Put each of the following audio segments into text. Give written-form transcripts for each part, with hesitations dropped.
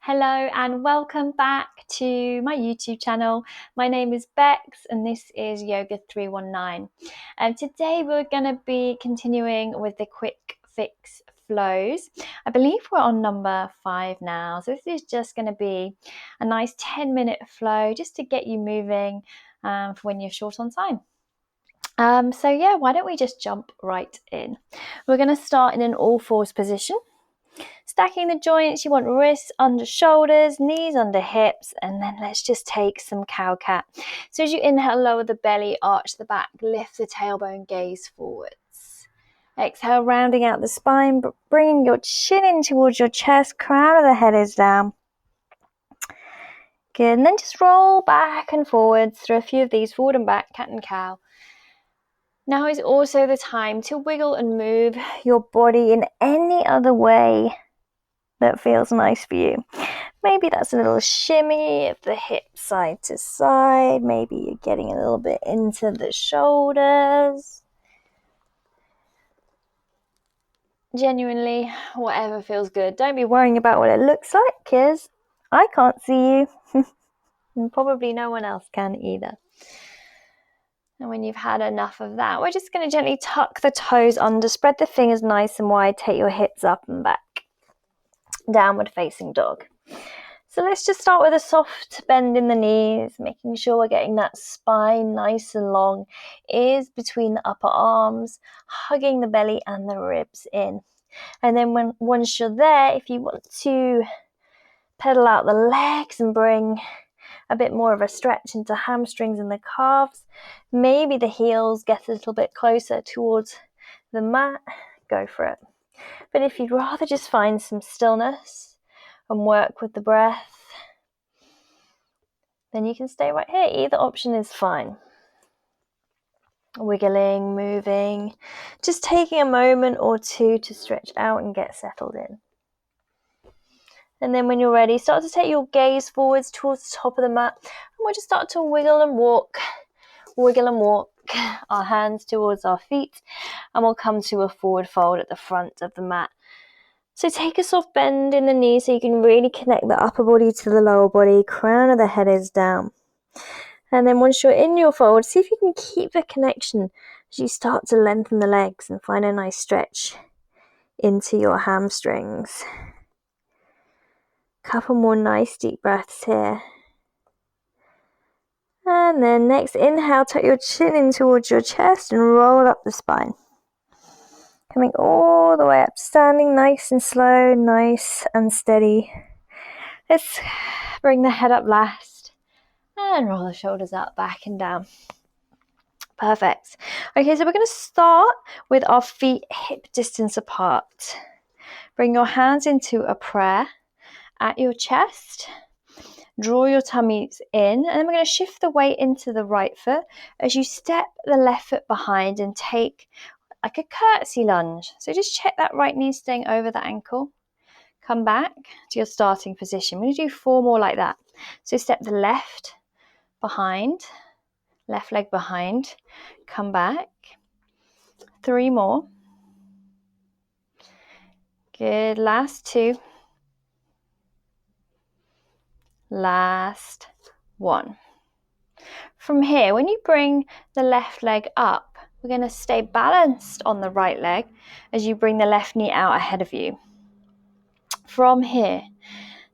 Hello and welcome back to my YouTube channel. My name is Bex and this is Yoga 319. And today we're going to be continuing with the quick fix flows. I believe we're on number 5 now. So this is just going to be a nice 10-minute flow just to get you moving for when you're short on time. So yeah, why don't we just jump right in? We're going to start in an all fours position. Stacking the joints, you want wrists under shoulders, knees under hips, and then let's just take some cow-cat. So as you inhale, lower the belly, arch the back, lift the tailbone, gaze forwards. Exhale, rounding out the spine, bringing your chin in towards your chest, crown of the head is down. Good, and then just roll back and forwards through a few of these, forward and back, cat and cow. Now is also the time to wiggle and move your body in any other way that feels nice for you. Maybe that's a little shimmy of the hips side to side. Maybe you're getting a little bit into the shoulders. Genuinely, whatever feels good. Don't be worrying about what it looks like, because I can't see you. And probably no one else can either. And when you've had enough of that, we're just going to gently tuck the toes under, spread the fingers nice and wide, take your hips up and back. Downward facing dog. So let's just start with a soft bend in the knees, making sure we're getting that spine nice and long, ears between the upper arms, hugging the belly and the ribs in. And then once you're there, if you want to pedal out the legs and bring a bit more of a stretch into hamstrings and the calves, maybe the heels get a little bit closer towards the mat, go for it. But if you'd rather just find some stillness and work with the breath, then you can stay right here. Either option is fine. Wiggling, moving, just taking a moment or two to stretch out and get settled in. And then when you're ready, start to take your gaze forwards towards the top of the mat, and we'll just start to wiggle and walk our hands towards our feet, and we'll come to a forward fold at the front of the mat. So take a soft bend in the knees so you can really connect the upper body to the lower body, crown of the head is down. And then once you're in your fold, see if you can keep the connection as you start to lengthen the legs and find a nice stretch into your hamstrings. Couple more nice deep breaths here. And then next inhale, tuck your chin in towards your chest and roll up the spine. Coming all the way up, standing nice and slow, nice and steady. Let's bring the head up last and roll the shoulders up, back and down. Perfect. Okay, so we're going to start with our feet hip distance apart. Bring your hands into a prayer at your chest. Draw your tummies in, and then we're going to shift the weight into the right foot as you step the left foot behind and take like a curtsy lunge. So just check that right knee staying over the ankle. Come back to your starting position. We're going to do 4 more like that. So step the left behind, left leg behind, come back. 3 more. Good, last 2. Last 1. From here, when you bring the left leg up, we're going to stay balanced on the right leg as you bring the left knee out ahead of you. From here,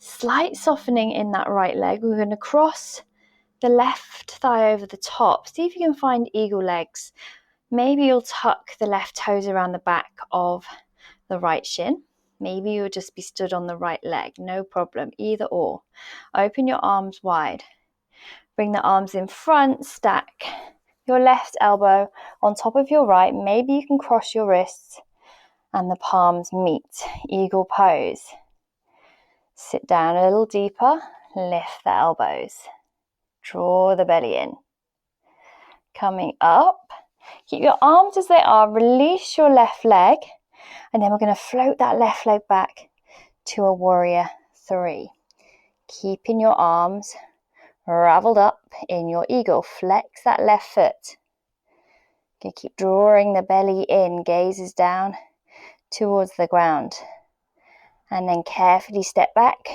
slight softening in that right leg. We're going to cross the left thigh over the top. See if you can find eagle legs. Maybe you'll tuck the left toes around the back of the right shin. Maybe you'll just be stood on the right leg. No problem, either or. Open your arms wide. Bring the arms in front, stack your left elbow on top of your right. Maybe you can cross your wrists and the palms meet. Eagle pose. Sit down a little deeper, lift the elbows. Draw the belly in. Coming up, keep your arms as they are, release your left leg, and then we're going to float that left leg back to a warrior 3. Keeping your arms raveled up in your eagle. Flex that left foot. Okay, keep drawing the belly in, gazes down towards the ground. And then carefully step back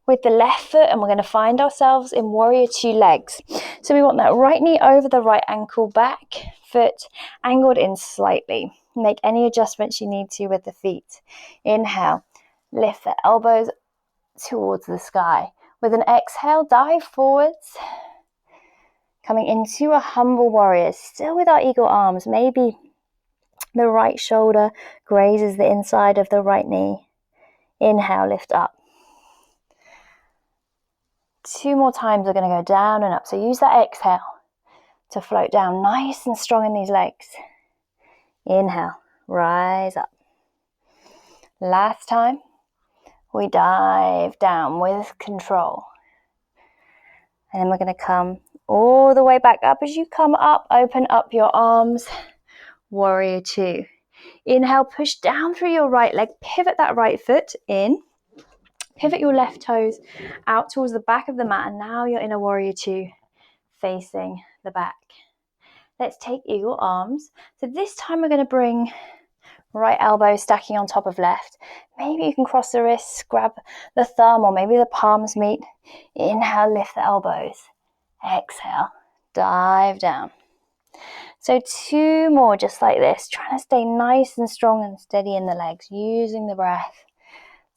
with the left foot, and we're going to find ourselves in warrior two legs. So we want that right knee over the right ankle, back foot angled in slightly. Make any adjustments you need to with the feet. Inhale, lift the elbows towards the sky. With an exhale, dive forwards, coming into a humble warrior, still with our eagle arms. Maybe the right shoulder grazes the inside of the right knee. Inhale, lift up. 2 more times, we're going to go down and up. So use that exhale to float down nice and strong in these legs. Inhale, rise up. Last time, we dive down with control. And then we're going to come all the way back up. As you come up, open up your arms, warrior two. Inhale, push down through your right leg, pivot that right foot in. Pivot your left toes out towards the back of the mat, and now you're in a warrior two, facing the back. Let's take eagle arms. So this time we're going to bring right elbow stacking on top of left. Maybe you can cross the wrists, grab the thumb, or maybe the palms meet. Inhale, lift the elbows. Exhale, dive down. So 2 more just like this, trying to stay nice and strong and steady in the legs, using the breath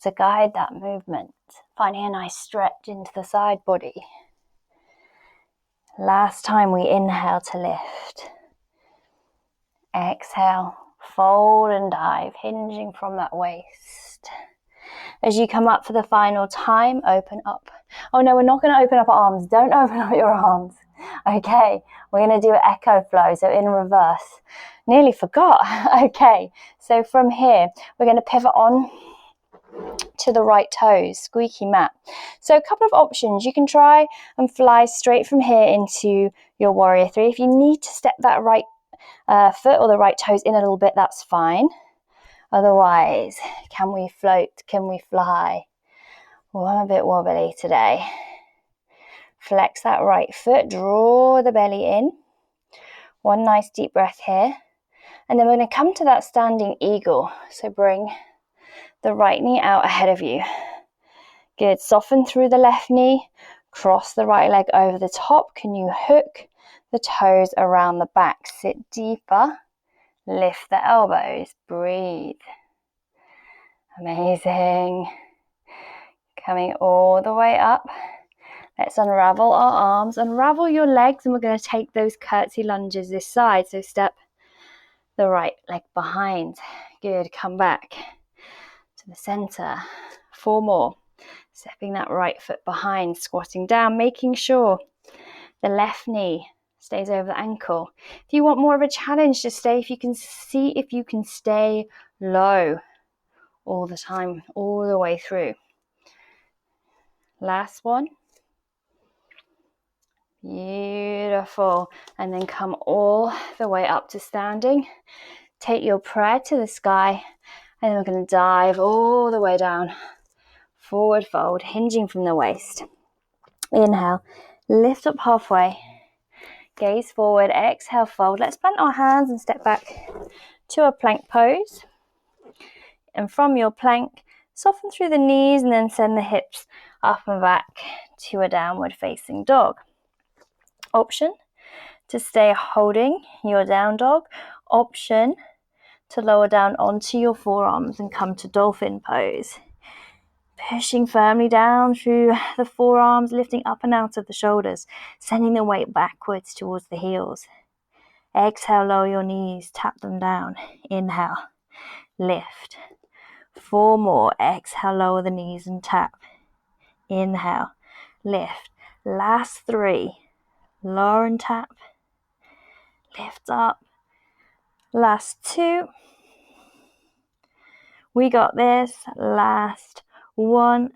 to guide that movement, finding a nice stretch into the side body. Last time, we inhale to lift. Exhale, fold and dive, hinging from that waist. As you come up for the final time, open up. Oh no, we're not going to open up our arms. Don't open up your arms. Okay, we're going to do an echo flow, so in reverse. Nearly forgot. Okay, so from here, we're going to pivot on to the right toes, squeaky mat. So a couple of options. You can try and fly straight from here into your warrior three. If you need to step that right foot or the right toes in a little bit, that's fine. Otherwise, can we float? Can we fly? Well, I'm a bit wobbly today. Flex that right foot, draw the belly in. One nice deep breath here. And then we're going to come to that standing eagle. So bring the right knee out ahead of you. Good. Soften through the left knee. Cross the right leg over the top. Can you hook the toes around the back? Sit deeper. Lift the elbows. Breathe. Amazing. Coming all the way up. Let's unravel our arms. Unravel your legs, and we're going to take those curtsy lunges this side. So step the right leg behind. Good. Come back to the center. 4 more. Stepping that right foot behind, squatting down, making sure the left knee stays over the ankle. If you want more of a challenge, just stay if you can stay low all the time, all the way through. Last one. Beautiful. And then come all the way up to standing. Take your prayer to the sky, and then we're going to dive all the way down. Forward fold, hinging from the waist. Inhale, lift up halfway. Gaze forward, exhale, fold. Let's plant our hands and step back to a plank pose. And from your plank, soften through the knees and then send the hips up and back to a downward facing dog. Option to stay holding your down dog. Option to lower down onto your forearms and come to dolphin pose. Pushing firmly down through the forearms, lifting up and out of the shoulders, sending the weight backwards towards the heels. Exhale, lower your knees, tap them down. Inhale, lift. 4 more. Exhale, lower the knees and tap. Inhale, lift. Last 3. Lower and tap. Lift up. Last 2. We got this. Last 1.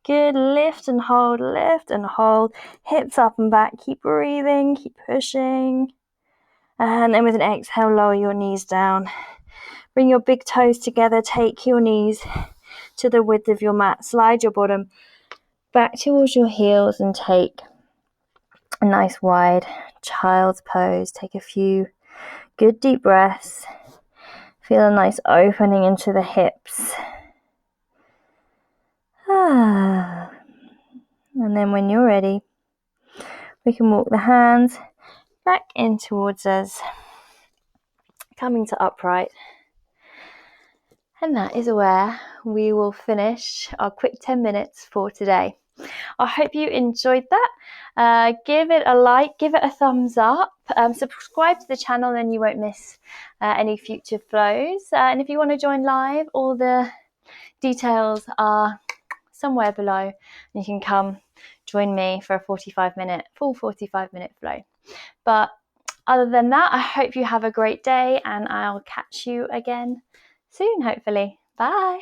Good. Lift and hold, lift and hold. Hips up and back. Keep breathing, keep pushing. And then with an exhale, lower your knees down. Bring your big toes together. Take your knees to the width of your mat. Slide your bottom back towards your heels and take a nice wide child's pose. Take a few good deep breaths. Feel a nice opening into the hips. then when you're ready, we can walk the hands back in towards us, coming to upright. And that is where we will finish our quick 10 minutes for today. I hope you enjoyed that. Give it a like, give it a thumbs up, subscribe to the channel, then you won't miss any future flows. And if you want to join live, all the details are somewhere below. You can come join me for a full 45-minute flow. But other than that, I hope you have a great day, and I'll catch you again soon, hopefully. Bye.